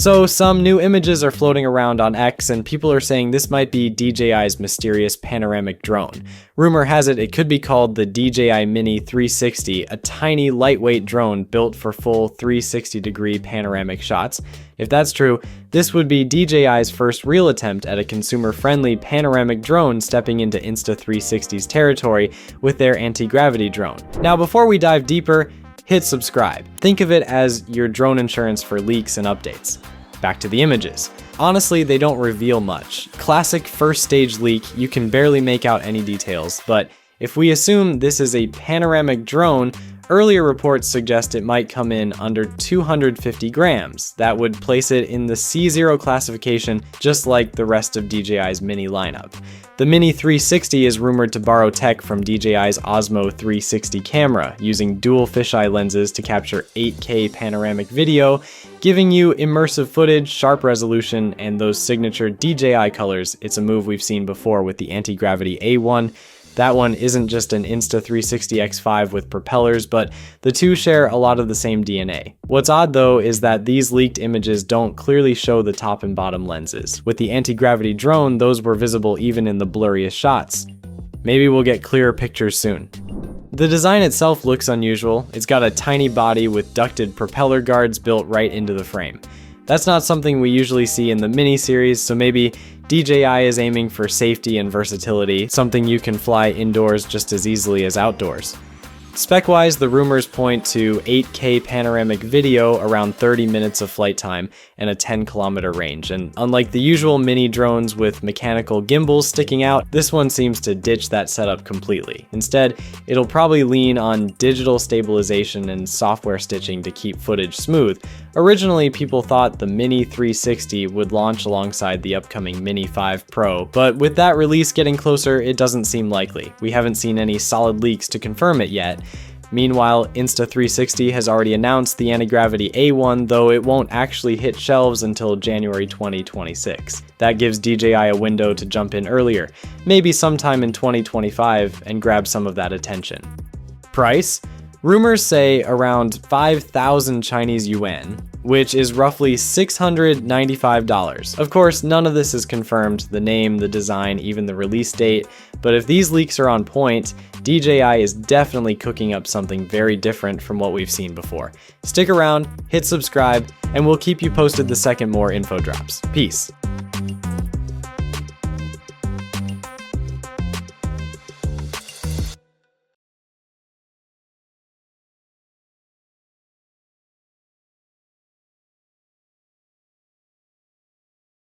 So some new images are floating around on X, and people are saying this might be DJI's mysterious panoramic drone. Rumor has it it could be called the DJI Mini 360, a tiny lightweight drone built for full 360-degree panoramic shots. If that's true, this would be DJI's first real attempt at a consumer-friendly panoramic drone stepping into Insta360's territory with their Antigravity drone. Now before we dive deeper, hit subscribe. Think of it as your drone insurance for leaks and updates. Back to the images. Honestly, they don't reveal much. Classic first stage leak, you can barely make out any details, but if we assume this is a panoramic drone, earlier reports suggest it might come in under 250 grams. That would place it in the C0 classification, just like the rest of DJI's Mini lineup. The Mini 360 is rumored to borrow tech from DJI's Osmo 360 camera, using dual fisheye lenses to capture 8K panoramic video, giving you immersive footage, sharp resolution, and those signature DJI colors. It's a move we've seen before with the Antigravity A1. That one isn't just an Insta360 X5 with propellers, but the two share a lot of the same DNA. What's odd though is that these leaked images don't clearly show the top and bottom lenses. With the Antigravity drone, those were visible even in the blurriest shots. Maybe we'll get clearer pictures soon. The design itself looks unusual. It's got a tiny body with ducted propeller guards built right into the frame. That's not something we usually see in the Mini series, so maybe DJI is aiming for safety and versatility, something you can fly indoors just as easily as outdoors. Spec-wise, the rumors point to 8K panoramic video, around 30 minutes of flight time, and a 10-kilometer range. And unlike the usual Mini drones with mechanical gimbals sticking out, this one seems to ditch that setup completely. Instead, it'll probably lean on digital stabilization and software stitching to keep footage smooth. Originally, people thought the Mini 360 would launch alongside the upcoming Mini 5 Pro, but with that release getting closer, it doesn't seem likely. We haven't seen any solid leaks to confirm it yet. Meanwhile, Insta360 has already announced the Antigravity A1, though it won't actually hit shelves until January 2026. That gives DJI a window to jump in earlier, maybe sometime in 2025, and grab some of that attention. Price? Rumors say around 5,000 Chinese yuan, which is roughly $695. Of course, none of this is confirmed, the name, the design, even the release date, but if these leaks are on point, DJI is definitely cooking up something very different from what we've seen before. Stick around, hit subscribe, and we'll keep you posted the second more info drops. Peace.